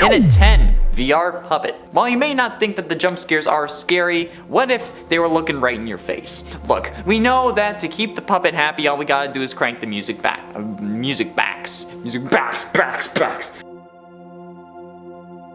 In at 10, VR Puppet. While you may not think that the jump scares are scary, what if they were looking right in your face? Look, we know that to keep the puppet happy, all we gotta do is crank the music back.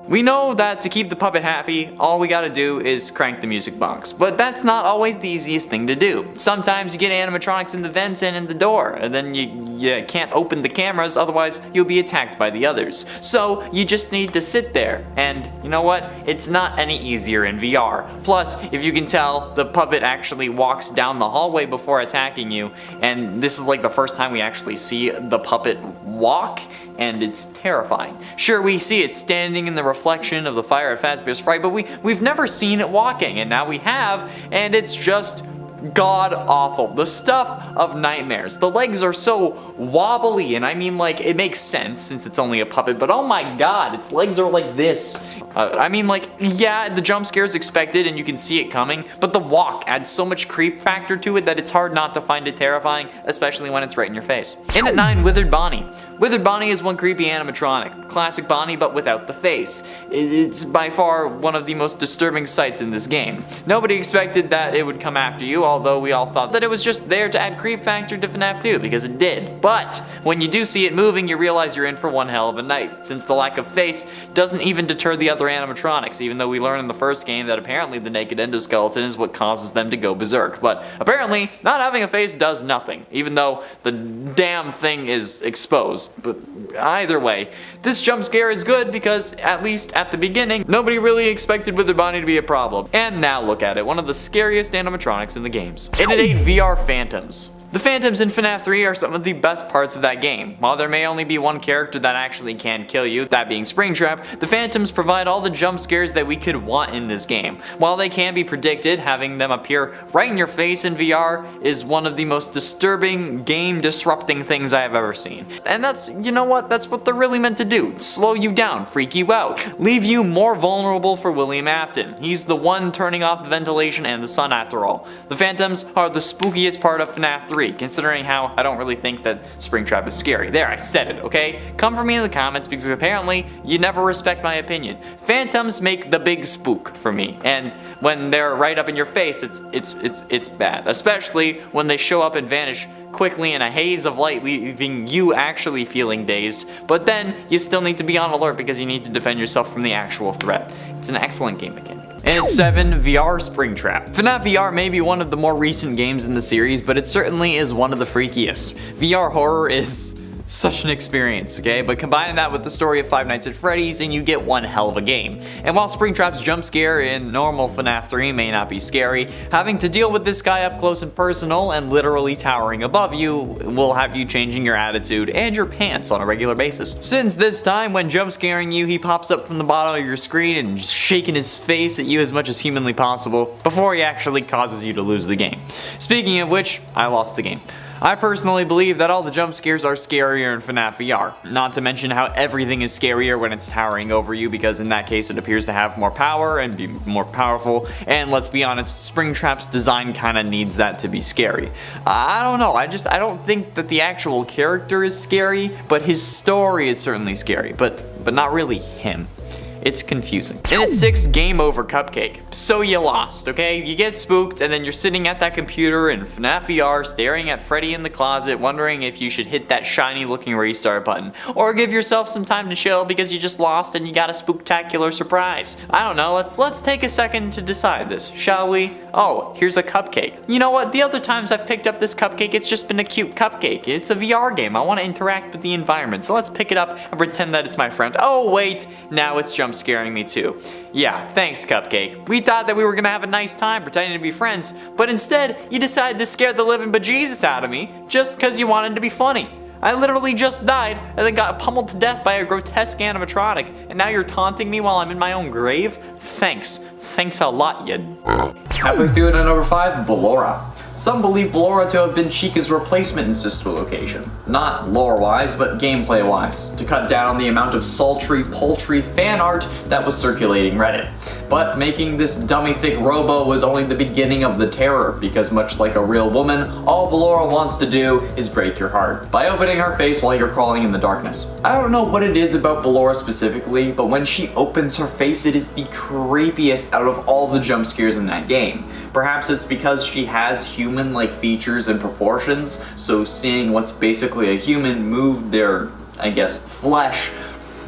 We know that to keep the puppet happy, all we gotta do is crank the music box. But that's not always the easiest thing to do. Sometimes you get animatronics in the vents and in the door, and then you can't open the cameras, otherwise you'll be attacked by the others. So you just need to sit there, and you know what? It's not any easier in VR. Plus, if you can tell, the puppet actually walks down the hallway before attacking you, and this is like the first time we actually see the puppet walk, and it's terrifying. Sure, we see it standing in the reflection of the fire at Fazbear's Fright, but we've never seen it walking, and now we have, and it's just god awful. The stuff of nightmares. The legs are so wobbly, and I mean, like, it makes sense since it's only a puppet, but oh my god, its legs are like this. I mean, like, yeah, the jump scare is expected and you can see it coming, but the walk adds so much creep factor to it that it's hard not to find it terrifying, especially when it's right in your face. In at 9, Withered Bonnie. Withered Bonnie is one creepy animatronic. Classic Bonnie, but without the face. It's by far one of the most disturbing sights in this game. Nobody expected that it would come after you, although we all thought that it was just there to add creep factor to FNAF 2, because it did. But when you do see it moving, you realize you're in for one hell of a night, since the lack of face doesn't even deter the other animatronics, even though we learned in the first game that apparently the naked endoskeleton is what causes them to go berserk. But apparently, not having a face does nothing, even though the damn thing is exposed. But either way, this jump scare is good because, at least at the beginning, nobody really expected Withered Bonnie to be a problem. And now look at it, one of the scariest animatronics in the games. In at 8, VR Phantoms. The Phantoms in FNAF 3 are some of the best parts of that game. While there may only be one character that actually can kill you, that being Springtrap, the Phantoms provide all the jump scares that we could want in this game. While they can be predicted, having them appear right in your face in VR is one of the most disturbing, game-disrupting things I have ever seen. And that's, you know what, that's what they're really meant to do. Slow you down, freak you out, leave you more vulnerable for William Afton. He's the one turning off the ventilation and the sun after all. The Phantoms are the spookiest part of FNAF 3. Considering how I don't really think that Springtrap is scary. There, I said it, okay? Come for me in the comments because apparently you never respect my opinion. Phantoms make the big spook for me, and when they're right up in your face, it's bad. Especially when they show up and vanish quickly in a haze of light, leaving you actually feeling dazed. But then you still need to be on alert because you need to defend yourself from the actual threat. It's an excellent game mechanic. And at 7, VR Springtrap. FNAF VR may be one of the more recent games in the series, but it certainly is one of the freakiest. VR horror is such an experience, okay? But combine that with the story of Five Nights at Freddy's and you get one hell of a game. And while Springtrap's jump scare in normal FNAF 3 may not be scary, having to deal with this guy up close and personal and literally towering above you will have you changing your attitude and your pants on a regular basis. Since this time, when jump scaring you, he pops up from the bottom of your screen and just shaking his face at you as much as humanly possible before he actually causes you to lose the game. Speaking of which, I lost the game. I personally believe that all the jump scares are scarier in FNAF VR, not to mention how everything is scarier when it's towering over you, because in that case it appears to have more power and be more powerful, and let's be honest, Springtrap's design kinda needs that to be scary. I don't know, I don't think that the actual character is scary, but his story is certainly scary, but not really him. It's confusing. And at 6, Game Over Cupcake. So you lost, okay? You get spooked and then you're sitting at that computer in FNAF VR staring at Freddy in the closet wondering if you should hit that shiny looking restart button. Or give yourself some time to chill because you just lost and you got a spooktacular surprise. I don't know, let's take a second to decide this, shall we? Oh, here's a cupcake. You know what, the other times I've picked up this cupcake, it's just been a cute cupcake. It's a VR game, I want to interact with the environment, so let's pick it up and pretend that it's my friend. Oh wait, now it's jump scaring me too. Yeah, thanks Cupcake. We thought that we were gonna have a nice time pretending to be friends, but instead you decided to scare the living bejesus out of me just because you wanted to be funny. I literally just died and then got pummeled to death by a grotesque animatronic, and now you're taunting me while I'm in my own grave? Thanks. Thanks a lot, you. Halfway through it at number 5, Ballora. Some believe Ballora to have been Chica's replacement in Sister Location. Not lore-wise, but gameplay-wise, to cut down on the amount of sultry, paltry fan art that was circulating Reddit. But making this dummy thick robo was only the beginning of the terror, because much like a real woman, all Ballora wants to do is break your heart by opening her face while you're crawling in the darkness. I don't know what it is about Ballora specifically, but when she opens her face, it is the creepiest out of all the jump scares in that game. Perhaps it's because she has human-like features and proportions, so seeing what's basically a human move their, I guess, flesh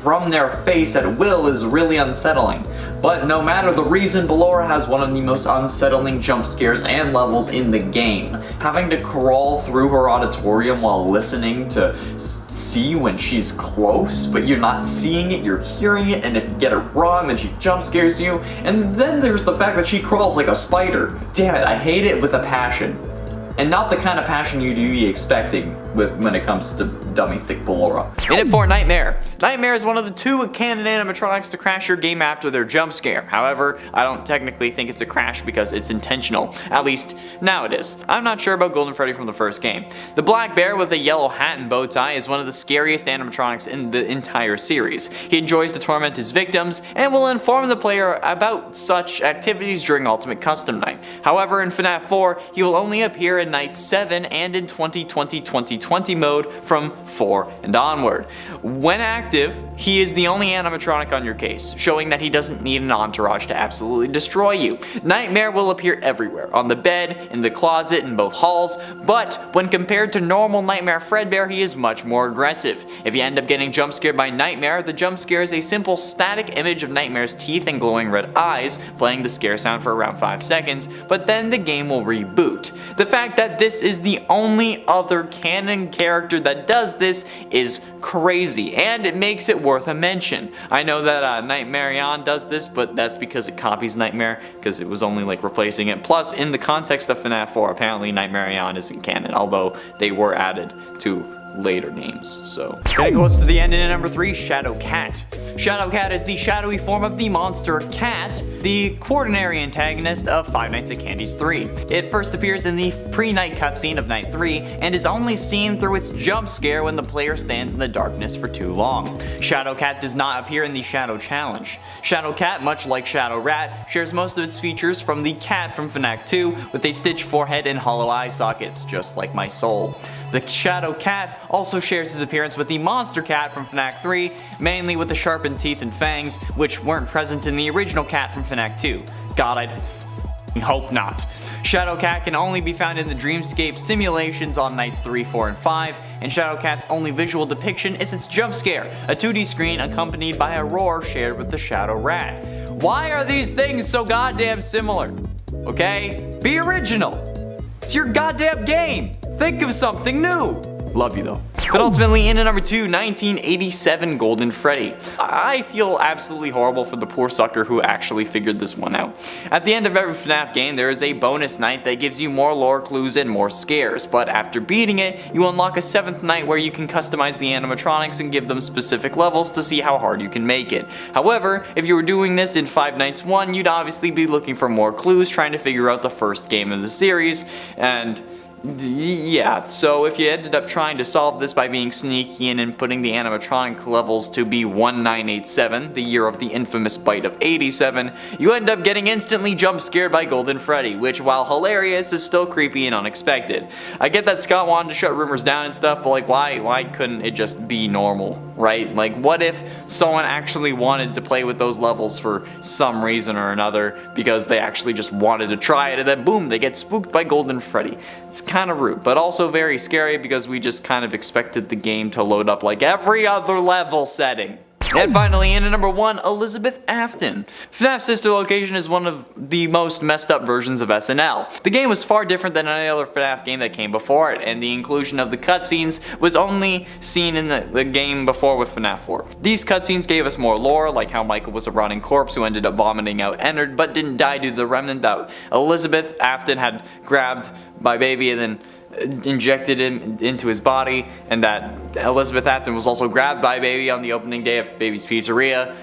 from their face at will is really unsettling. But no matter the reason, Ballora has one of the most unsettling jump scares and levels in the game. Having to crawl through her auditorium while listening to see when she's close, but you're not seeing it, you're hearing it, and if you get it wrong, then she jump scares you. And then there's the fact that she crawls like a spider. Damn it, I hate it with a passion. And not the kind of passion you'd be expecting when it comes to dummy thick Ballora. In it for Nightmare. Nightmare is one of the 2 canon animatronics to crash your game after their jump scare. However, I don't technically think it's a crash because it's intentional. At least, now it is. I'm not sure about Golden Freddy from the first game. The black bear with a yellow hat and bow tie is one of the scariest animatronics in the entire series. He enjoys to torment his victims and will inform the player about such activities during Ultimate Custom Night. However, in FNAF 4, he will only appear in Night 7 and in 2020 mode from 4 and onward. When active, he is the only animatronic on your case, showing that he doesn't need an entourage to absolutely destroy you. Nightmare will appear everywhere, on the bed, in the closet, in both halls, but when compared to normal Nightmare Fredbear, he is much more aggressive. If you end up getting jump scared by Nightmare, the jump scare is a simple static image of Nightmare's teeth and glowing red eyes, playing the scare sound for around 5 seconds, but then the game will reboot. The fact that this is the only other canon character that does this is crazy, and it makes it worth a mention. I know that Nightmare does this, but that's because it copies Nightmare, because it was only like replacing it. Plus, in the context of FNAF 4, apparently Nightmare isn't canon, although they were added to later games. So, getting close to the end, in at number 3, Shadow Cat. Shadow Cat is the shadowy form of the monster cat, the quaternary antagonist of Five Nights at Candy's 3. It first appears in the pre-night cutscene of Night 3 and is only seen through its jump scare when the player stands in the darkness for too long. Shadow Cat does not appear in the Shadow Challenge. Shadow Cat, much like Shadow Rat, shares most of its features from the cat from FNAF 2 with a stitched forehead and hollow eye sockets, just like my soul. The Shadow Cat also shares his appearance with the Monster Cat from FNAF 3, mainly with the sharpened teeth and fangs, which weren't present in the original cat from FNAF 2. God, I hope not. Shadow Cat can only be found in the Dreamscape simulations on Nights 3, 4, and 5, and Shadow Cat's only visual depiction is its jump scare, a 2D screen accompanied by a roar shared with the Shadow Rat. Why are these things so goddamn similar? Okay? Be original! It's your goddamn game! Think of something new! Love you though. But ultimately, in at number 2, 1987 Golden Freddy. I feel absolutely horrible for the poor sucker who actually figured this one out. At the end of every FNAF game, there is a bonus night that gives you more lore clues and more scares, but after beating it, you unlock a 7th night where you can customize the animatronics and give them specific levels to see how hard you can make it. However, if you were doing this in Five Nights 1, you'd obviously be looking for more clues, trying to figure out the first game of the series, and yeah, so if you ended up trying to solve this by being sneaky and putting the animatronic levels to be 1987, the year of the infamous bite of 87, you end up getting instantly jump scared by Golden Freddy, which while hilarious is still creepy and unexpected. I get that Scott wanted to shut rumors down and stuff, but like why couldn't it just be normal, right? Like what if someone actually wanted to play with those levels for some reason or another because they actually just wanted to try it and then boom, they get spooked by Golden Freddy. It's kind of rude, but also very scary because we just kind of expected the game to load up like every other level setting. And finally, in at number 1, Elizabeth Afton. FNAF Sister Location is one of the most messed up versions of SNL. The game was far different than any other FNAF game that came before it, and the inclusion of the cutscenes was only seen in the game before with FNAF 4. These cutscenes gave us more lore, like how Michael was a rotting corpse who ended up vomiting out Ennard but didn't die due to the remnant that Elizabeth Afton had grabbed by baby and then injected into his body, and that Elizabeth Afton was also grabbed by Baby on the opening day of Baby's Pizzeria,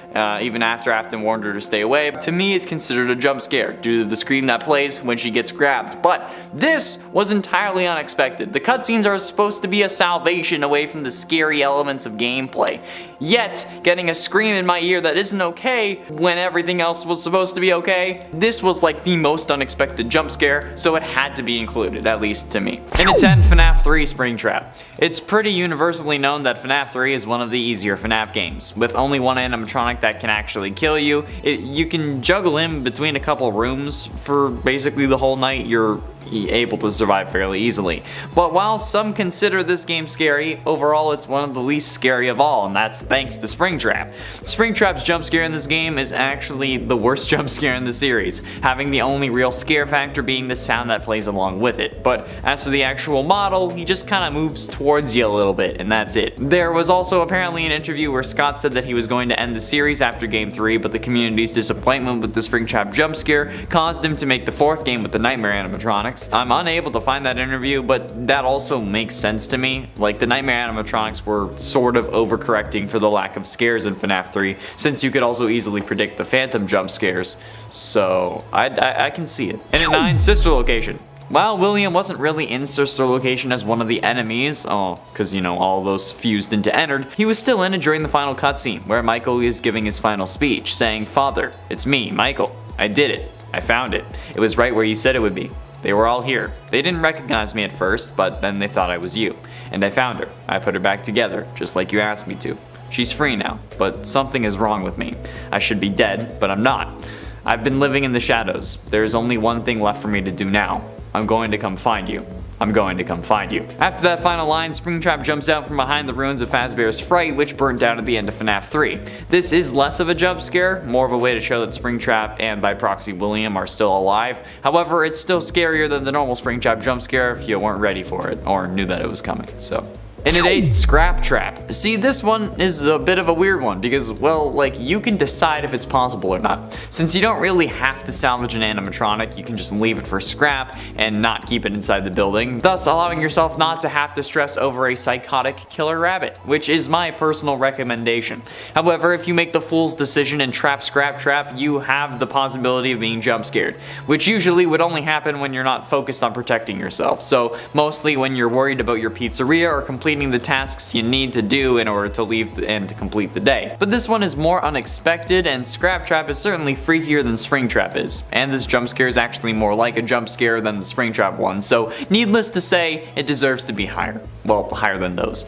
even after Afton warned her to stay away, to me is considered a jump scare due to the scream that plays when she gets grabbed. But this was entirely unexpected. The cutscenes are supposed to be a salvation away from the scary elements of gameplay. Yet, getting a scream in my ear that isn't okay when everything else was supposed to be okay, this was like the most unexpected jump scare, so it had to be included, at least to me. And it's FNAF 3 Springtrap. It's pretty universally known that FNAF 3 is one of the easier FNAF games. With only one animatronic that can actually kill you, you can juggle him between a couple rooms for basically the whole night. You're able to survive fairly easily. But while some consider this game scary, overall it's one of the least scary of all, and that's thanks to Springtrap. Springtrap's jump scare in this game is actually the worst jump scare in the series, having the only real scare factor being the sound that plays along with it. But as for the actual model, he just kinda moves towards you a little bit, and that's it. There was also apparently an interview where Scott said that he was going to end the series after Game 3, but the community's disappointment with the Springtrap jump scare caused him to make the 4th game with the Nightmare animatronics. I'm unable to find that interview, but that also makes sense to me. Like, the Nightmare animatronics were sort of overcorrecting for the lack of scares in FNAF 3, since you could also easily predict the phantom jump scares. So, I can see it. And at 9, Sister Location. While William wasn't really in Sister Location as one of the enemies, because, you know, all those fused into Ennard, he was still in it during the final cutscene, where Michael is giving his final speech, saying, "Father, it's me, Michael. I did it. I found it. It was right where you said it would be. They were all here. They didn't recognize me at first, but then they thought I was you. And I found her. I put her back together, just like you asked me to. She's free now, but something is wrong with me. I should be dead, but I'm not. I've been living in the shadows. There is only one thing left for me to do now. I'm going to come find you. I'm going to come find you." After that final line, Springtrap jumps out from behind the ruins of Fazbear's Fright, which burnt down at the end of FNAF 3. This is less of a jump scare, more of a way to show that Springtrap and by proxy William are still alive. However, it's still scarier than the normal Springtrap jump scare if you weren't ready for it or knew that it was coming. So. And at 8, Scrap Trap. See, this one is a bit of a weird one because, well, like, you can decide if it's possible or not. Since you don't really have to salvage an animatronic, you can just leave it for scrap and not keep it inside the building, thus allowing yourself not to have to stress over a psychotic killer rabbit, which is my personal recommendation. However, if you make the fool's decision and trap Scrap Trap, you have the possibility of being jump scared, which usually would only happen when you're not focused on protecting yourself. So, mostly when you're worried about your pizzeria or completing the tasks you need to do in order to leave and to complete the day. But this one is more unexpected, and Scrap Trap is certainly freakier than Springtrap is. And this jump scare is actually more like a jump scare than the Springtrap one, so needless to say, it deserves to be higher. Well, higher than those.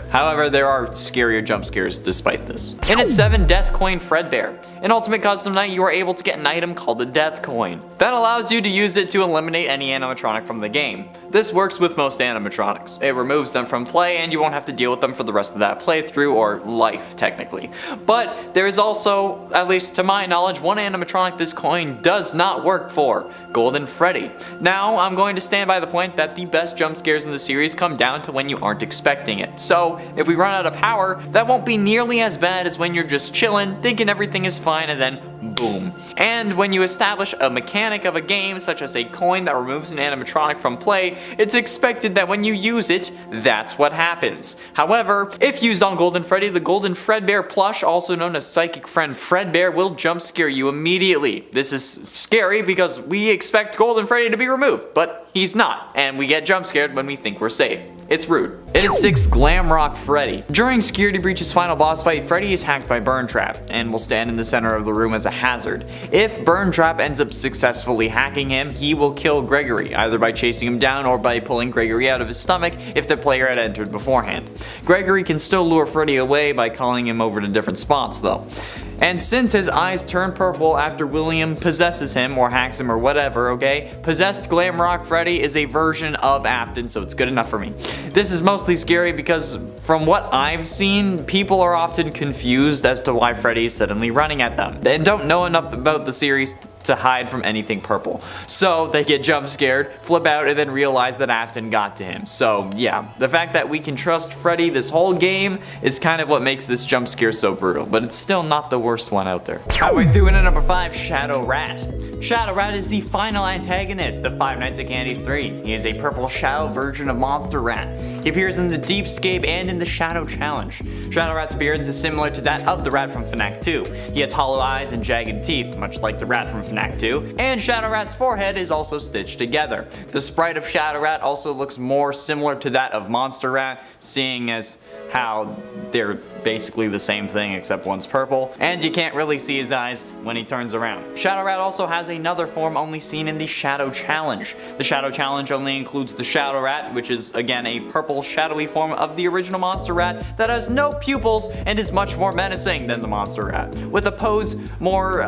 However, there are scarier jump scares despite this. And at 7, Death Coin Fredbear. In Ultimate Custom Night, you are able to get an item called the Death Coin. That allows you to use it to eliminate any animatronic from the game. This works with most animatronics. It removes them from play and you won't have to deal with them for the rest of that playthrough, or life technically. But there is also, at least to my knowledge, one animatronic this coin does not work for: Golden Freddy. Now, I'm going to stand by the point that the best jump scares in the series come down to when you aren't expecting it. So, if we run out of power, that won't be nearly as bad as when you're just chilling, thinking everything is fine, and then boom. And when you establish a mechanic of a game, such as a coin that removes an animatronic from play, it's expected that when you use it, that's what happens. However, if used on Golden Freddy, the Golden Fredbear plush, also known as Psychic Friend Fredbear, will jump scare you immediately. This is scary because we expect Golden Freddy to be removed, but he's not, and we get jump scared when we think we're safe. It's rude. And at 6, Glamrock Freddy. During Security Breach's final boss fight, Freddy is hacked by Burn Trap and will stand in the center of the room as a hazard. If Burn Trap ends up successfully hacking him, he will kill Gregory, either by chasing him down or by pulling Gregory out of his stomach if the player had entered beforehand. Gregory can still lure Freddy away by calling him over to different spots though. And since his eyes turn purple after William possesses him or hacks him or whatever, okay, possessed Glamrock Freddy is a version of Afton, so it's good enough for me. This is mostly scary because from what I've seen, people are often confused as to why Freddy is suddenly running at them and don't know enough about the series to hide from anything purple. So they get jump scared, flip out, and then realize that Afton got to him. So yeah, the fact that we can trust Freddy this whole game is kind of what makes this jump scare so brutal, but it's still not the worst one out there. Halfway through into number 5, Shadow Rat. Shadow Rat is the final antagonist of Five Nights at Candy's 3. He is a purple shadow version of Monster Rat. He appears in the Deepscape and in the Shadow Challenge. Shadow Rat's appearance is similar to that of the rat from FNAF 2. He has hollow eyes and jagged teeth, much like the rat from FNAF 2, and Shadow Rat's forehead is also stitched together. The sprite of Shadow Rat also looks more similar to that of Monster Rat, seeing as how they're basically the same thing except one's purple, and you can't really see his eyes when he turns around. Shadow Rat also has another form only seen in the Shadow Challenge. The Shadow Challenge only includes the Shadow Rat, which is again a purple shadowy form of the original Monster Rat that has no pupils and is much more menacing than the Monster Rat, with a pose more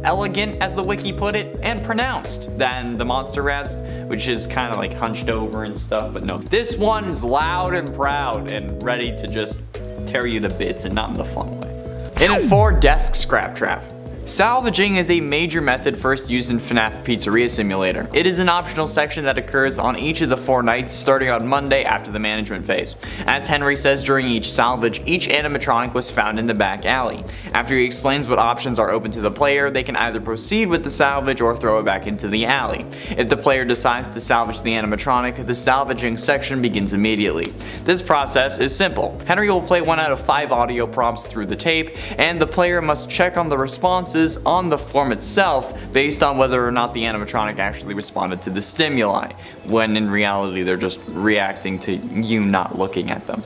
elegant, as the wiki put it, and pronounced than the Monster Rat's, which is kind of like hunched over and stuff, but no. This one's loud and proud and ready to just tear you to bits, and not in the fun way. In at 4, Desk Scrap Trap. Salvaging is a major method first used in FNAF Pizzeria Simulator. It is an optional section that occurs on each of the 4 nights starting on Monday after the management phase. As Henry says during each salvage, each animatronic was found in the back alley. After he explains what options are open to the player, they can either proceed with the salvage or throw it back into the alley. If the player decides to salvage the animatronic, the salvaging section begins immediately. This process is simple. Henry will play 1 out of 5 audio prompts through the tape, and the player must check on the responses on the form itself based on whether or not the animatronic actually responded to the stimuli, when in reality they're just reacting to you not looking at them.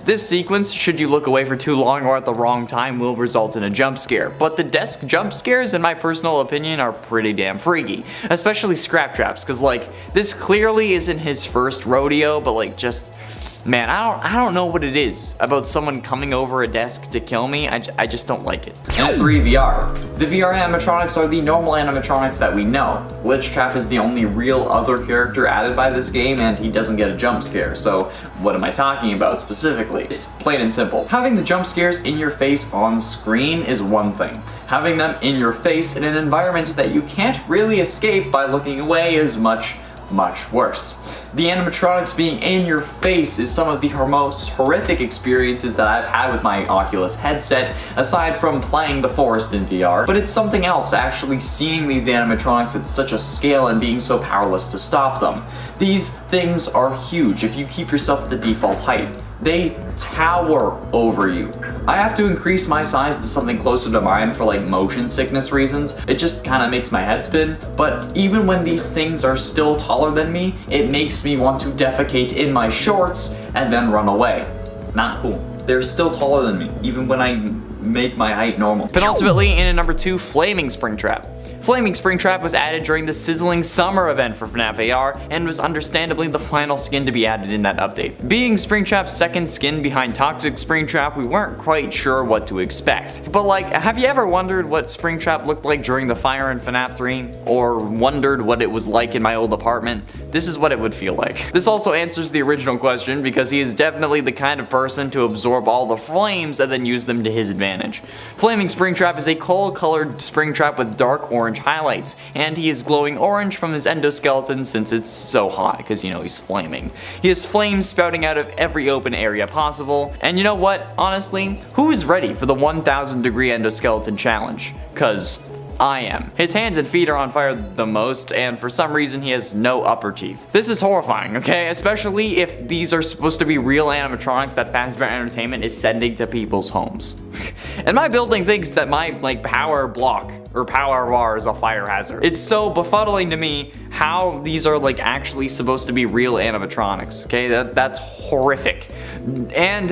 This sequence, should you look away for too long or at the wrong time, will result in a jump scare, but the desk jump scares, in my personal opinion, are pretty damn freaky, especially Scrap Traps, because like, this clearly isn't his first rodeo, but like, just man, I don't know what it is about someone coming over a desk to kill me. I just don't like it. And at 3, VR. The VR animatronics are the normal animatronics that we know. Glitch Trap is the only real other character added by this game, and he doesn't get a jump scare. So what am I talking about specifically? It's plain and simple. Having the jump scares in your face on screen is one thing. Having them in your face in an environment that you can't really escape by looking away is much worse. The animatronics being in your face is some of the most horrific experiences that I've had with my Oculus headset, aside from playing The Forest in VR, but it's something else actually seeing these animatronics at such a scale and being so powerless to stop them. These things are huge if you keep yourself at the default height. They tower over you. I have to increase my size to something closer to mine for like motion sickness reasons. It just kind of makes my head spin, but even when these things are still taller than me, it makes me want to defecate in my shorts and then run away. Not cool. They're still taller than me, even when I make my height normal. Penultimately, in at number 2, Flaming Springtrap. Flaming Springtrap was added during the Sizzling Summer event for FNAF AR and was understandably the final skin to be added in that update. Being Springtrap's second skin behind Toxic Springtrap, we weren't quite sure what to expect. But like, have you ever wondered what Springtrap looked like during the fire in FNAF 3? Or wondered what it was like in my old apartment? This is what it would feel like. This also answers the original question because he is definitely the kind of person to absorb all the flames and then use them to his advantage. Flaming Springtrap is a coal-colored Springtrap with dark orange highlights, and he is glowing orange from his endoskeleton since it's so hot, because you know he's flaming. He has flames spouting out of every open area possible, and you know what, honestly, who is ready for the 1000 degree endoskeleton challenge? Cause I am. His hands and feet are on fire the most, and for some reason he has no upper teeth. This is horrifying, okay? Especially if these are supposed to be real animatronics that Fazbear Entertainment is sending to people's homes. And my building thinks that my power block or power bar is a fire hazard. It's so befuddling to me how these are actually supposed to be real animatronics, okay? That's horrific. And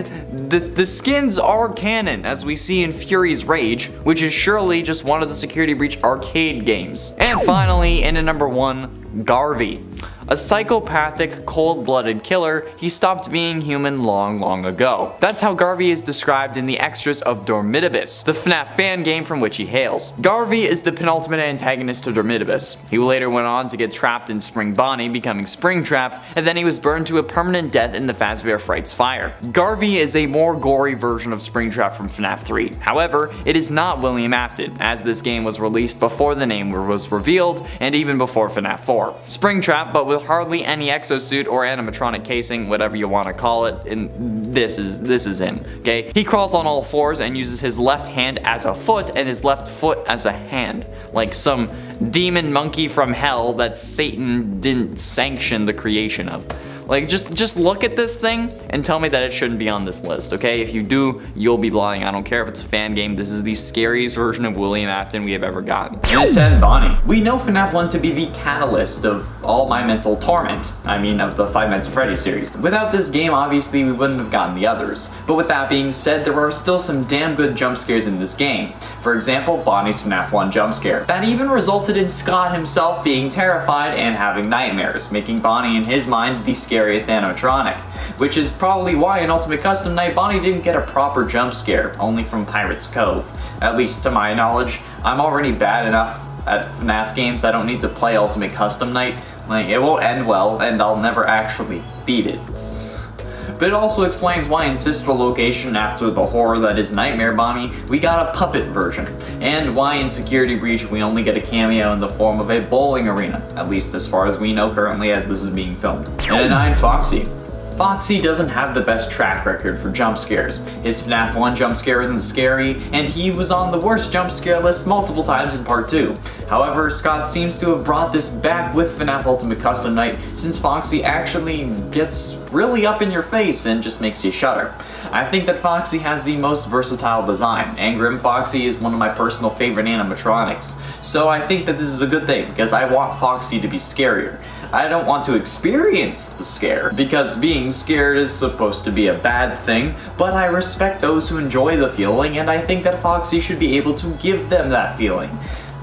the skins are canon, as we see in Fury's Rage, which is surely just one of the Security Breach arcade games. And finally, in at number 1, Garvey. A psychopathic, cold-blooded killer, he stopped being human long ago. That's how Garvey is described in the extras of Dormitibus, the FNAF fan game from which he hails. Garvey is the penultimate antagonist to Dormitibus. He later went on to get trapped in Spring Bonnie, becoming Springtrap, and then he was burned to a permanent death in the Fazbear Fright's fire. Garvey is a more gory version of Springtrap from FNAF 3. However, it is not William Afton, as this game was released before the name was revealed, and even before FNAF 4. Springtrap, but with hardly any exosuit or animatronic casing, whatever you want to call it, and this is him, okay? He crawls on all fours and uses his left hand as a foot and his left foot as a hand, like some demon monkey from hell that Satan didn't sanction the creation of. Like, just look at this thing and tell me that it shouldn't be on this list, okay? If you do, you'll be lying. I don't care if it's a fan game. This is the scariest version of William Afton we have ever gotten. And 10, Bonnie. We know FNAF 1 to be the catalyst of all my mental torment. I mean, of the Five Nights at Freddy series. Without this game, obviously, we wouldn't have gotten the others. But with that being said, there are still some damn good jump scares in this game. For example, Bonnie's FNAF 1 jump scare. That even resulted in Scott himself being terrified and having nightmares, making Bonnie in his mind the scariest animatronic. Which is probably why in Ultimate Custom Night, Bonnie didn't get a proper jump scare, only from Pirate's Cove. At least to my knowledge. I'm already bad enough at FNAF games, I don't need to play Ultimate Custom Night. Like, it won't end well, and I'll never actually beat it. But it also explains why in Sister Location, after the horror that is Nightmare Bonnie, we got a puppet version, and why in Security Breach we only get a cameo in the form of a bowling arena, at least as far as we know currently as this is being filmed. And at 9, Foxy. Foxy doesn't have the best track record for jump scares. His FNAF 1 jump scare isn't scary, and he was on the worst jump scare list multiple times in Part 2. However, Scott seems to have brought this back with FNAF Ultimate Custom Night, since Foxy actually gets really up in your face and just makes you shudder. I think that Foxy has the most versatile design, and Grim Foxy is one of my personal favorite animatronics. So I think that this is a good thing, because I want Foxy to be scarier. I don't want to experience the scare, because being scared is supposed to be a bad thing, but I respect those who enjoy the feeling, and I think that Foxy should be able to give them that feeling.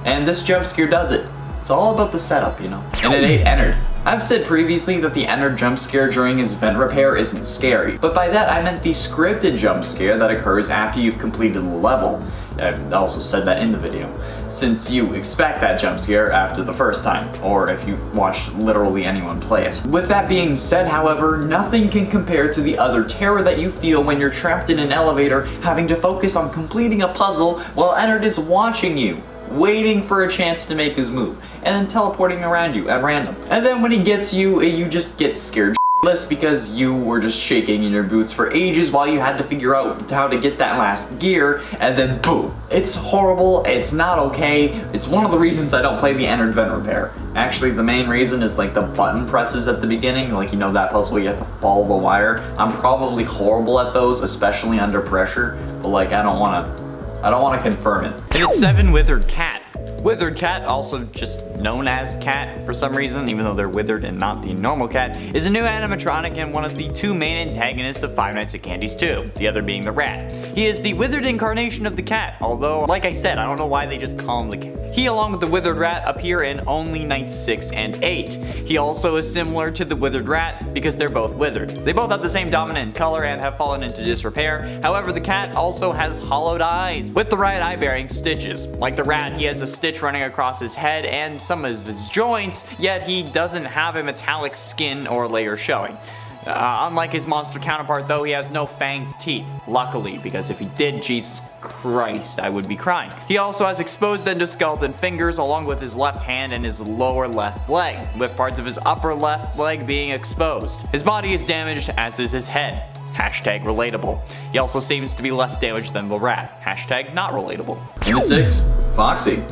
And this jump scare does it. It's all about the setup, you know. And at 8, Ennard. I've said previously that the Ennard jump scare during his vent repair isn't scary, but by that I meant the scripted jump scare that occurs after you've completed the level. I also said that in the video, since you expect that jump scare after the first time, or if you've watched literally anyone play it. With that being said, however, nothing can compare to the utter terror that you feel when you're trapped in an elevator having to focus on completing a puzzle while Ennard is watching you, waiting for a chance to make his move, and then teleporting around you at random. And then when he gets you, you just get scared shitless because you were just shaking in your boots for ages while you had to figure out how to get that last gear, and then boom. It's horrible, it's not okay, it's one of the reasons I don't play the Ennard vent repair. Actually, the main reason is like the button presses at the beginning, like, you know, that puzzle where you have to follow the wire. I'm probably horrible at those, especially under pressure, but like, I don't want to confirm it. And it's 7, Withered Cat. Withered Cat, also just known as Cat for some reason, even though they're withered and not the normal cat, is a new animatronic and one of the 2 main antagonists of Five Nights at Candy's 2, the other being the rat. He is the withered incarnation of the cat, although, like I said, I don't know why they just call him the cat. He, along with the withered rat, appear in only Nights 6 and 8. He also is similar to the withered rat because they're both withered. They both have the same dominant color and have fallen into disrepair. However, the cat also has hollowed eyes, with the right eye bearing stitches. Like the rat, he has a stitch running across his head and some of his joints, yet he doesn't have a metallic skin or layer showing. Unlike his monster counterpart though, he has no fanged teeth, luckily, because if he did, Jesus Christ, I would be crying. He also has exposed endoskeleton fingers along with his left hand and his lower left leg, with parts of his upper left leg being exposed. His body is damaged, as is his head. Hashtag relatable. He also seems to be less damaged than the rat. Hashtag not relatable. And at 6, Foxy.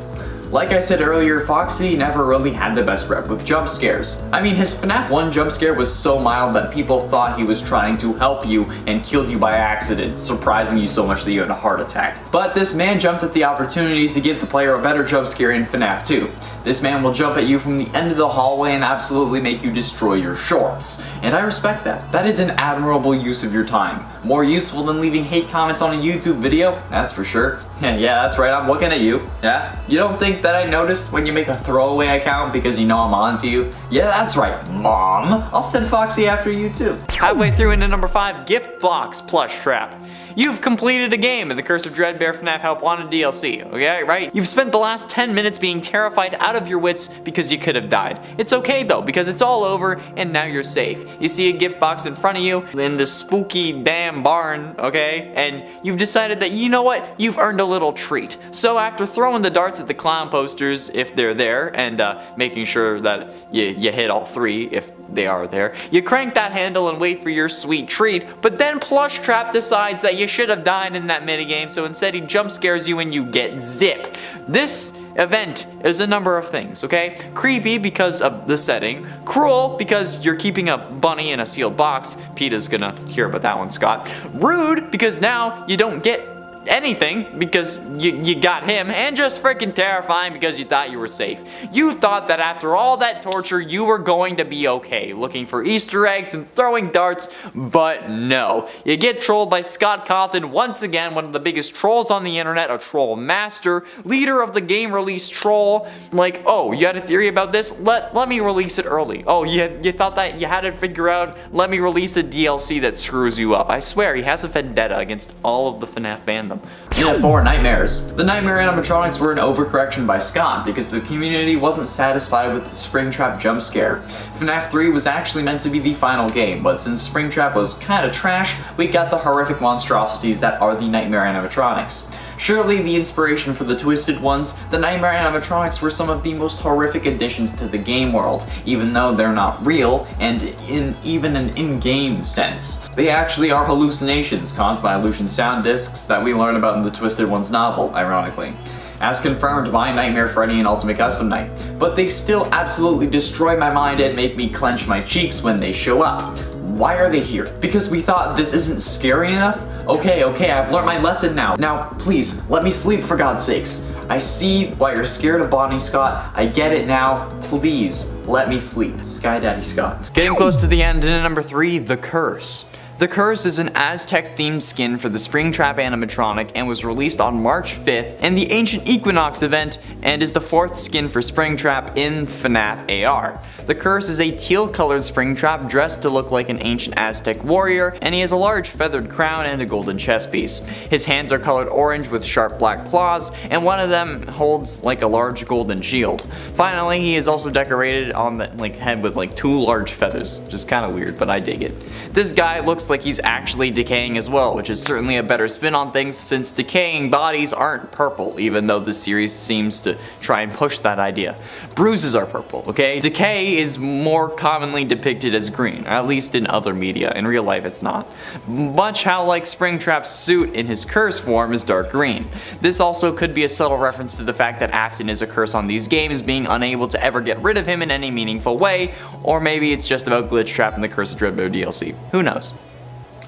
Like I said earlier, Foxy never really had the best rep with jump scares. I mean, his FNAF 1 jump scare was so mild that people thought he was trying to help you and killed you by accident, surprising you so much that you had a heart attack. But this man jumped at the opportunity to give the player a better jump scare in FNAF 2. This man will jump at you from the end of the hallway and absolutely make you destroy your shorts. And I respect that. That is an admirable use of your time. More useful than leaving hate comments on a YouTube video, that's for sure. Yeah, that's right, I'm looking at you. Yeah? You don't think that I noticed when you make a throwaway account because you know I'm onto you? Yeah, that's right, Mom. I'll send Foxy after you too. Halfway through into number 5, Gift Box Plush Trap. You've completed a game in the Curse of Dreadbear FNAF Help Wanted DLC, okay, right? You've spent the last 10 minutes being terrified out of your wits because you could have died. It's okay though, because it's all over and now you're safe. You see a gift box in front of you in this spooky damn barn, okay? And you've decided that, you know what? You've earned a little treat. So after throwing the darts at the clown posters, if they're there, and making sure that you hit all 3 if they are there, you crank that handle and wait for your sweet treat, but then Plush Trap decides that you should have died in that minigame, so instead he jump scares you and you get zip. This event is a number of things, okay? Creepy because of the setting, cruel because you're keeping a bunny in a sealed box. Peter's gonna hear about that one, Scott. Rude because now you don't get anything because you got him, and just freaking terrifying because you thought you were safe. You thought that after all that torture you were going to be okay, looking for Easter eggs and throwing darts, but no. You get trolled by Scott Cawthon once again, one of the biggest trolls on the internet, a troll master, leader of the game release troll. Like, oh, you had a theory about this? Let me release it early. Oh, you thought that you had it figured out? Let me release a DLC that screws you up. I swear, he has a vendetta against all of the FNAF fandom. Unit 4, Nightmares. The Nightmare animatronics were an overcorrection by Scott because the community wasn't satisfied with the Springtrap jump scare. FNAF 3 was actually meant to be the final game, but since Springtrap was kinda trash, we got the horrific monstrosities that are the Nightmare animatronics. Surely the inspiration for the Twisted ones, the Nightmare animatronics were some of the most horrific additions to the game world, even though they're not real, and in even an in-game sense. They actually are hallucinations caused by illusion sound discs that we learn about in the Twisted Ones novel, ironically, as confirmed by Nightmare Freddy and Ultimate Custom Night. But they still absolutely destroy my mind and make me clench my cheeks when they show up. Why are they here? Because we thought this isn't scary enough? Okay, I've learned my lesson now. Now, please, let me sleep for God's sakes. I see why you're scared of Bonnie, Scott. I get it now. Please, let me sleep. Sky Daddy Scott. Getting close to the end, and number 3, The Curse. The Curse is an Aztec-themed skin for the Springtrap animatronic and was released on March 5th in the Ancient Equinox event and is the 4th skin for Springtrap in FNAF AR. The Curse is a teal-colored Springtrap dressed to look like an ancient Aztec warrior, and he has a large feathered crown and a golden chest piece. His hands are colored orange with sharp black claws, and one of them holds like a large golden shield. Finally, he is also decorated on the head with 2 large feathers, which is kind of weird, but I dig it. This guy looks like he's actually decaying as well, which is certainly a better spin on things since decaying bodies aren't purple, even though the series seems to try and push that idea. Bruises are purple, okay? Decay is more commonly depicted as green, or at least in other media. In real life it's not. Much how Springtrap's suit in his curse form is dark green. This also could be a subtle reference to the fact that Afton is a curse on these games, being unable to ever get rid of him in any meaningful way, or maybe it's just about Glitchtrap in the Curse of Dreadbear DLC. Who knows?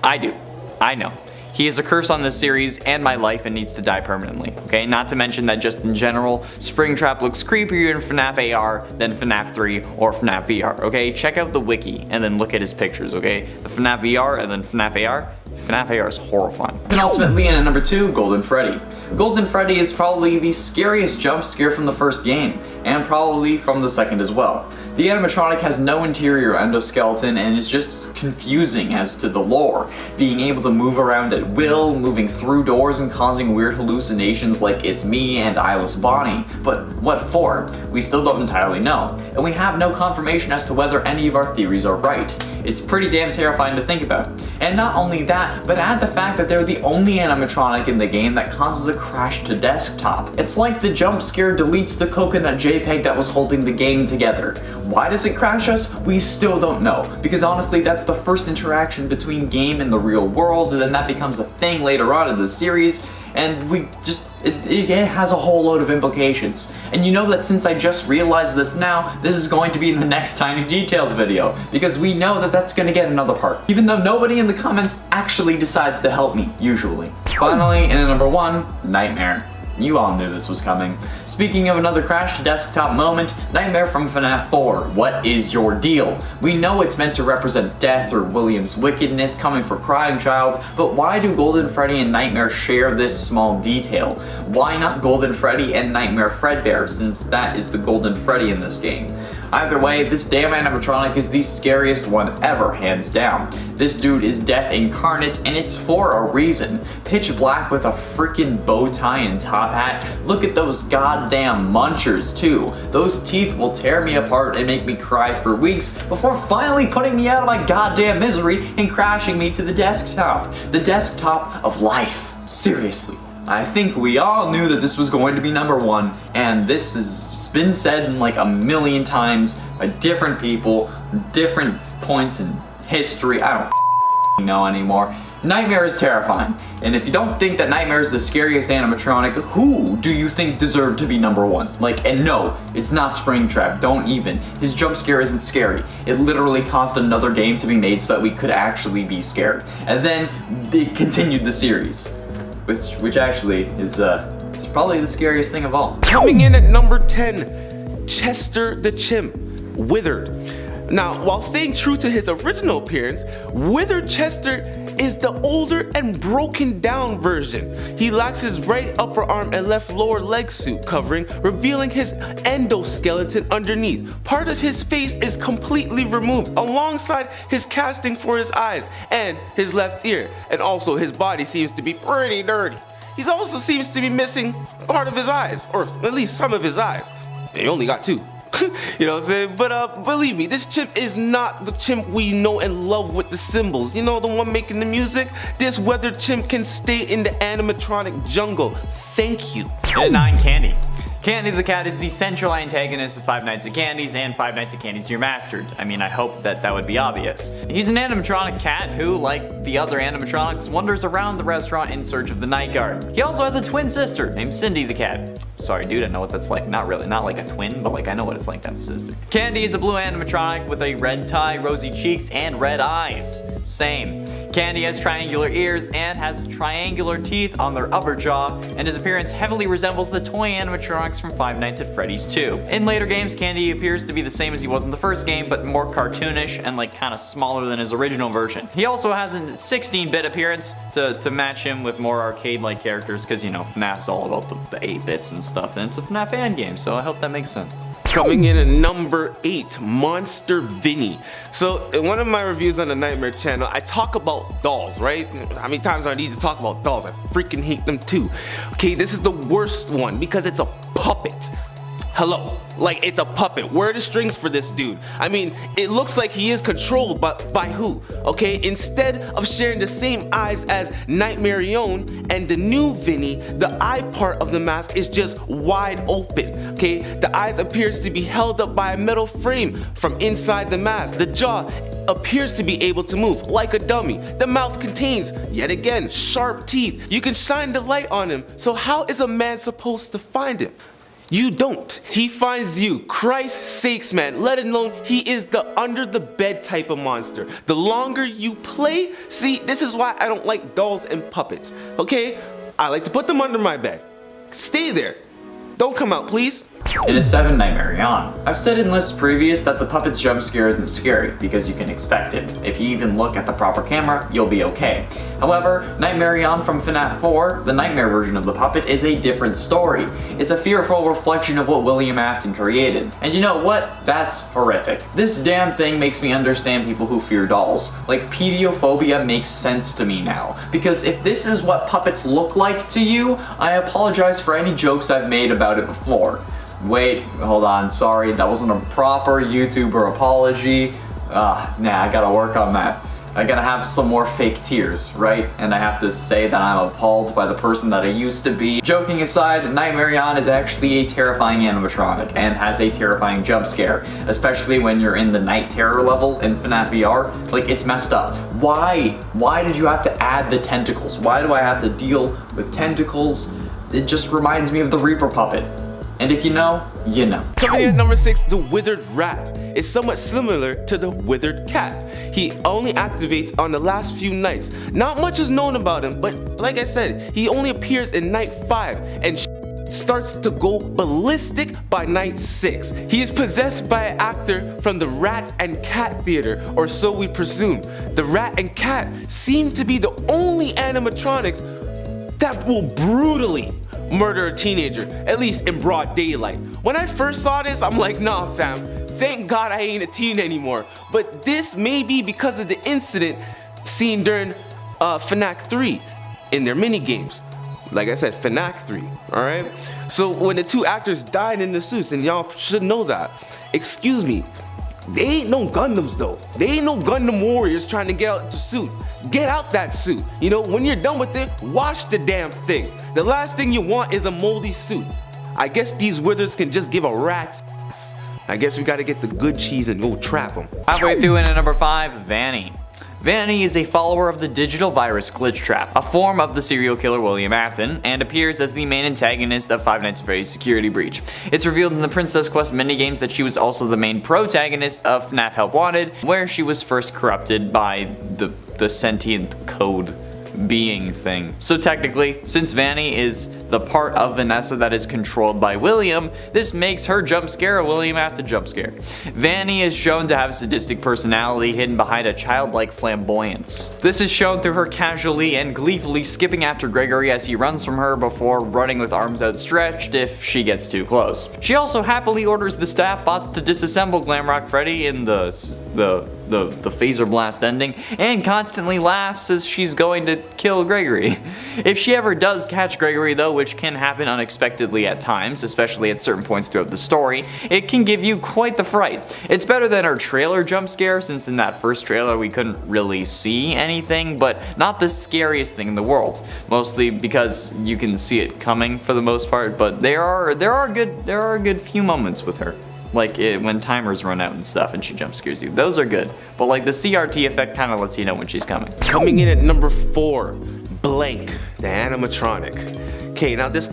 I do. I know. He is a curse on this series and my life and needs to die permanently, okay? Not to mention that just in general, Springtrap looks creepier in FNAF AR than FNAF 3 or FNAF VR, okay? Check out the wiki and then look at his pictures, okay? The FNAF VR and then FNAF AR. FNAF AR is horrifying. And ultimately, in number 2, Golden Freddy. Golden Freddy is probably the scariest jump scare from the first game, and probably from the second as well. The animatronic has no interior endoskeleton and is just confusing as to the lore, being able to move around at will, moving through doors and causing weird hallucinations like it's me and eyeless Bonnie. But what for? We still don't entirely know, and we have no confirmation as to whether any of our theories are right. It's pretty damn terrifying to think about. And not only that, but add the fact that they're the only animatronic in the game that causes a crash to desktop. It's like the jump scare deletes the coconut JPEG that was holding the game together. Why does it crash us? We still don't know, because honestly that's the first interaction between game and the real world, and then that becomes a thing later on in the series, and it has a whole load of implications. And you know that since I just realized this now, this is going to be in the next Tiny Details video, because we know that that's going to get another part, even though nobody in the comments actually decides to help me, usually. Finally, in number 1, Nightmare. You all knew this was coming. Speaking of another crash desktop moment, Nightmare from FNAF 4. What is your deal? We know it's meant to represent death or William's wickedness coming for Crying Child, but why do Golden Freddy and Nightmare share this small detail? Why not Golden Freddy and Nightmare Fredbear, since that is the Golden Freddy in this game? Either way, this damn animatronic is the scariest one ever, hands down. This dude is death incarnate, and it's for a reason. Pitch black with a freaking bow tie and top hat. Look at those goddamn munchers too. Those teeth will tear me apart and make me cry for weeks before finally putting me out of my goddamn misery and crashing me to the desktop. The desktop of life. Seriously. I think we all knew that this was going to be number one, and this has been said like a million times by different people, different points in history. I don't know anymore. Nightmare is terrifying, and if you don't think that Nightmare is the scariest animatronic, who do you think deserved to be number one? Like, and no, it's not Springtrap, don't even. His jump scare isn't scary. It literally caused another game to be made so that we could actually be scared. And then they continued the series. Which actually is probably the scariest thing of all. Coming in at number 10, Chester the Chimp, Withered. Now, while staying true to his original appearance, Withered Chester is the older and broken down version. He lacks his right upper arm and left lower leg suit covering, revealing his endoskeleton underneath. Part of his face is completely removed, alongside his casting for his eyes and his left ear. And also his body seems to be pretty dirty. He also seems to be missing part of his eyes, or at least some of his eyes. He only got two. You know what I'm saying? But believe me, this chimp is not the chimp we know and love with the symbols. You know, the one making the music? This weathered chimp can stay in the animatronic jungle. Thank you. And 9, Candy. Candy the cat is the central antagonist of Five Nights at Candy's and Five Nights at Candy's Remastered. I mean, I hope that would be obvious. He's an animatronic cat who, like the other animatronics, wanders around the restaurant in search of the night guard. He also has a twin sister named Cindy the cat. Sorry dude, I know what that's like. Not really, not like a twin, but like I know what it's like to have a sister. Candy is a blue animatronic with a red tie, rosy cheeks, and red eyes. Same. Candy has triangular ears and has triangular teeth on their upper jaw, and his appearance heavily resembles the toy animatronics from Five Nights at Freddy's 2. In later games, Candy appears to be the same as he was in the first game, but more cartoonish and like kind of smaller than his original version. He also has a 16-bit appearance to match him with more arcade-like characters, because you know, FNAF's all about the 8-bits and stuff, and it's a FNAF fan game, so I hope that makes sense. Coming in at number 8, Monster Vinny. So in one of my reviews on the Nightmare channel, I talk about dolls, right? How many times do I need to talk about dolls? I freaking hate them too. Okay, this is the worst one because it's a puppet. Hello, like it's a puppet. Where are the strings for this dude? I mean, it looks like he is controlled, but by who? Okay, instead of sharing the same eyes as Nightmarion and the new Vinny, the eye part of the mask is just wide open. Okay, the eyes appears to be held up by a metal frame from inside the mask. The jaw appears to be able to move like a dummy. The mouth contains, yet again, sharp teeth. You can shine the light on him. So how is a man supposed to find him? You don't. He finds you. Christ's sakes, man. Let alone he is the under the bed type of monster. The longer you play, see, this is why I don't like dolls and puppets. Okay? I like to put them under my bed. Stay there. Don't come out, please. And at 7, Nightmarion. I've said in lists previous that the puppet's jump scare isn't scary because you can expect it. If you even look at the proper camera, you'll be okay. However, Nightmarion from FNAF 4, the nightmare version of the puppet, is a different story. It's a fearful reflection of what William Afton created. And you know what? That's horrific. This damn thing makes me understand people who fear dolls. Like, pediophobia makes sense to me now. Because if this is what puppets look like to you, I apologize for any jokes I've made about it before. Wait, hold on, sorry, that wasn't a proper YouTuber apology. Nah, I gotta work on that. I gotta have some more fake tears, right? And I have to say that I'm appalled by the person that I used to be. Joking aside, Nightmarion is actually a terrifying animatronic and has a terrifying jump scare, especially when you're in the night terror level in FNAF VR. Like, it's messed up. Why? Why did you have to add the tentacles? Why do I have to deal with tentacles? It just reminds me of the Reaper puppet. And if you know, you know. Coming in at number 6, the Withered Rat is somewhat similar to the Withered Cat. He only activates on the last few nights. Not much is known about him, but like I said, he only appears in night 5 and starts to go ballistic by night 6. He is possessed by an actor from the Rat and Cat Theater, or so we presume. The Rat and Cat seem to be the only animatronics that will brutally murder a teenager, at least in broad daylight. When I first saw this, I'm like, nah fam, thank God I ain't a teen anymore. But this may be because of the incident seen during FNAF 3 in their mini games. Like I said, FNAF 3, alright? So when the two actors died in the suits, and y'all should know that, excuse me, they ain't no Gundams though. They ain't no Gundam warriors trying to get out the suit. Get out that suit. You know, when you're done with it, wash the damn thing. The last thing you want is a moldy suit. I guess these wizards can just give a rat's ass. I guess we gotta get the good cheese and go trap them. Halfway through in at number 5, Vanny. Vanny is a follower of the digital virus Glitch Trap, a form of the serial killer William Afton, and appears as the main antagonist of Five Nights at Freddy's Security Breach. It's revealed in the Princess Quest minigames that she was also the main protagonist of FNAF Help Wanted, where she was first corrupted by the sentient code being thing. So technically, since Vanny is the part of Vanessa that is controlled by William, this makes her jump scare a William Afton jump scare. Vanny is shown to have a sadistic personality hidden behind a childlike flamboyance. This is shown through her casually and gleefully skipping after Gregory as he runs from her before running with arms outstretched if she gets too close. She also happily orders the staff bots to disassemble Glamrock Freddy in the phaser blast ending, and constantly laughs as she's going to kill Gregory. If she ever does catch Gregory though, which can happen unexpectedly at times, especially at certain points throughout the story, it can give you quite the fright. It's better than her trailer jump scare, since in that first trailer we couldn't really see anything, but not the scariest thing in the world. Mostly because you can see it coming for the most part, but there are a good few moments with her. Like when timers run out and stuff and she jump scares you. Those are good. But like the CRT effect kind of lets you know when she's coming. Coming in at number 4, Blank, the animatronic. Okay, now this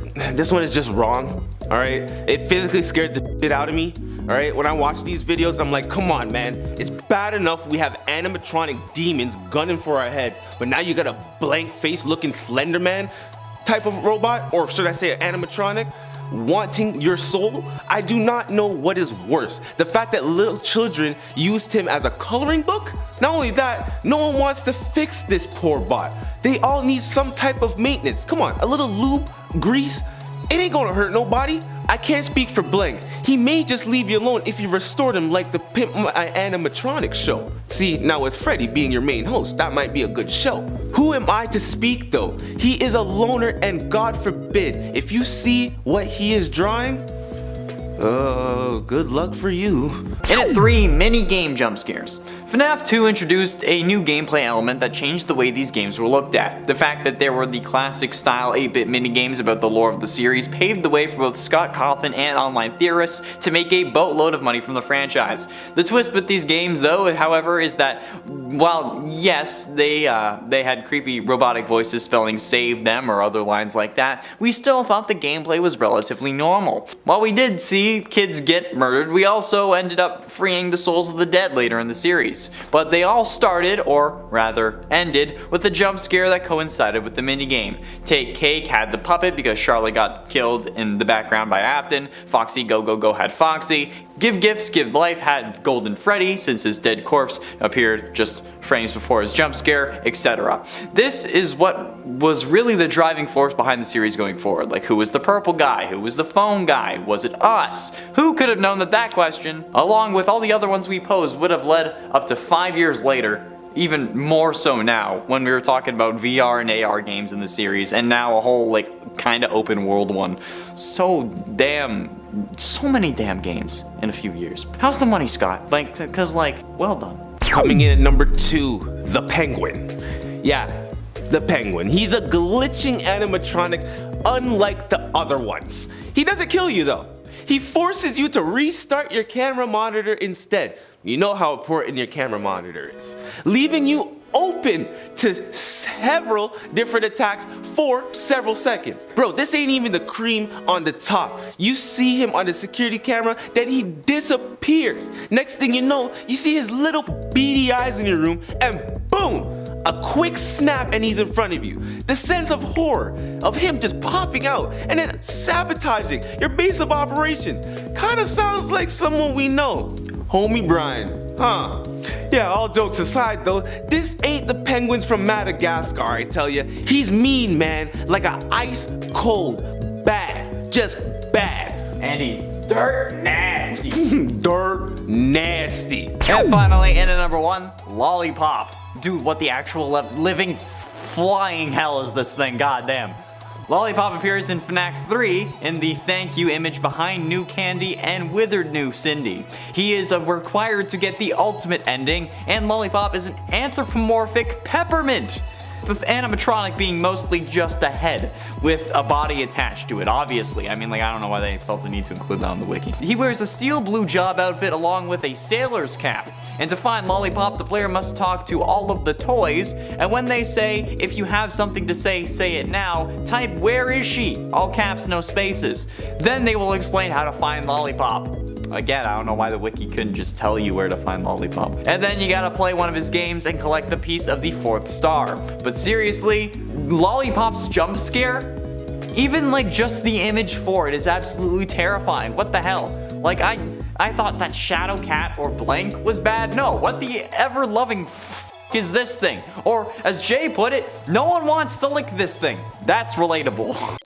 one is just wrong, alright? It physically scared the shit out of me, alright? When I watch these videos, I'm like, come on, man. It's bad enough we have animatronic demons gunning for our heads, but now you got a blank face looking Slender Man type of robot, or should I say an animatronic, wanting your soul? I do not know what is worse. The fact that little children used him as a coloring book? Not only that, no one wants to fix this poor bot. They all need some type of maintenance. Come on, a little lube, grease, it ain't gonna hurt nobody. I can't speak for Blank. He may just leave you alone if you restored him like the Pimp My Animatronics show. See, now with Freddy being your main host, that might be a good show. Who am I to speak though? He is a loner, and God forbid, if you see what he is drawing, good luck for you. In at 3, mini game jump scares. FNAF 2 introduced a new gameplay element that changed the way these games were looked at. The fact that there were the classic style 8-bit minigames about the lore of the series paved the way for both Scott Cawthon and online theorists to make a boatload of money from the franchise. The twist with these games though, however, is that while yes, they had creepy robotic voices spelling save them or other lines like that, we still thought the gameplay was relatively normal. While we did see kids get murdered, we also ended up freeing the souls of the dead later in the series. But they all started, or rather ended, with a jump scare that coincided with the minigame. Take Cake had the puppet because Charlotte got killed in the background by Afton, Foxy Go Go Go had Foxy, Give Gifts Give Life had Golden Freddy since his dead corpse appeared just frames before his jump scare, etc. This is what was really the driving force behind the series going forward. Like, who was the purple guy? Who was the phone guy? Was it us? Who could have known that that question, along with all the other ones we posed, would have led up to 5 years later, even more so now, when we were talking about VR and AR games in the series, and now a whole, like, kinda open world one. So many damn games in a few years. How's the money, Scott? Like, cause like, well done. Coming in at number 2, the Penguin. Yeah, the Penguin. He's a glitching animatronic unlike the other ones. He doesn't kill you though. He forces you to restart your camera monitor instead. You know how important your camera monitor is. Leaving you open to several different attacks for several seconds. Bro, this ain't even the cream on the top. You see him on the security camera, then he disappears. Next thing you know, you see his little beady eyes in your room, and boom! A quick snap and he's in front of you. The sense of horror of him just popping out and then sabotaging your base of operations kinda sounds like someone we know. Homie Brian, huh? Yeah, all jokes aside though, this ain't the penguins from Madagascar, I tell ya. He's mean, man, like a ice cold, bad, just bad. And he's dirt nasty. Dirt nasty. And finally, in at number 1, Lollipop. Dude, what the actual living flying hell is this thing? Goddamn. Lollipop appears in FNAF 3 in the thank you image behind New Candy and Withered New Cindy. He is required to get the ultimate ending, and Lollipop is an anthropomorphic peppermint, with animatronic being mostly just a head with a body attached to it, obviously. I mean, like, I don't know why they felt the need to include that on the wiki. He wears a steel blue job outfit along with a sailor's cap. And to find Lollipop, the player must talk to all of the toys, and when they say, if you have something to say, say it now, type where is she? All caps, no spaces. Then they will explain how to find Lollipop. Again, I don't know why the wiki couldn't just tell you where to find Lollipop. And then you gotta play one of his games and collect the piece of the 4th star. But seriously, Lollipop's jump scare? Even like just the image for it is absolutely terrifying. What the hell? Like I thought that Shadow Cat or Blank was bad. No, what the ever-loving is this thing? Or as Jay put it, no one wants to lick this thing. That's relatable.